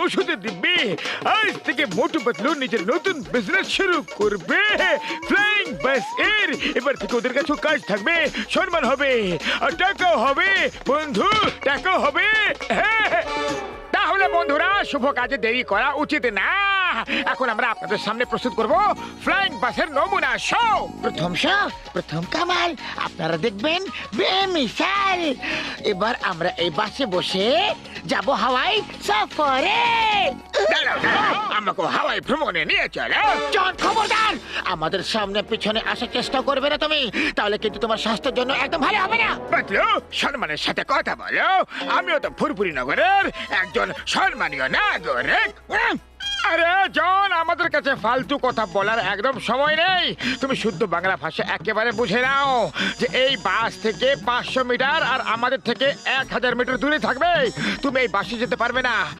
ওষুধের দিব্যি আজ থেকে মোটু পাতলু নিজের নতুন বিজনেস শুরু করবে ফ্লাইং বাস এর। এবার থেকে ওদের কাছেও কাজ থাকবে, সম্মান হবে আর টাকাও হবে বন্ধু, টাকাও হবে। হ্যাঁ, তাহলে বন্ধুরা শুভ কাজে দেরি করা উচিত না। এখন আমরা আপনাদের সামনে প্রস্তুত করব ফ্লাইং বাসের নমুনা শো। প্রথম শো, প্রথম কামাল, আপনারা দেখবেন বেমিসাল। এবার আমরা এই বাসে বসে যাব হাওয়াই সফরে। দাঁড়াও, দাঁড়াও, আমাকে হাওয়াই ভ্রমণে নিয়ে চলো। জন, খবরদার আমাদের সামনে পিছনে আসার চেষ্টা করবে না তুমি, তাহলে কিন্তু তোমার স্বাস্থ্যের জন্য একদম ভালো হবে না। পাতলু, সম্মানের সাথে কথা বলো। আমিও তো ফুরফুরি নগরের একজন সম্মানীয় নাগরিক। আরে জন, আমাদের কাছে ফালতু কথা বলার একদম সময় নেই। তুমি শুদ্ধ বাংলা ভাষা একেবারে বুঝে নাও যে এই বাস থেকে 500 মিটার আর আমাদের থেকে 1000 মিটার দূরে থাকবে। তুমি এই বাসে যেতে পারবে না,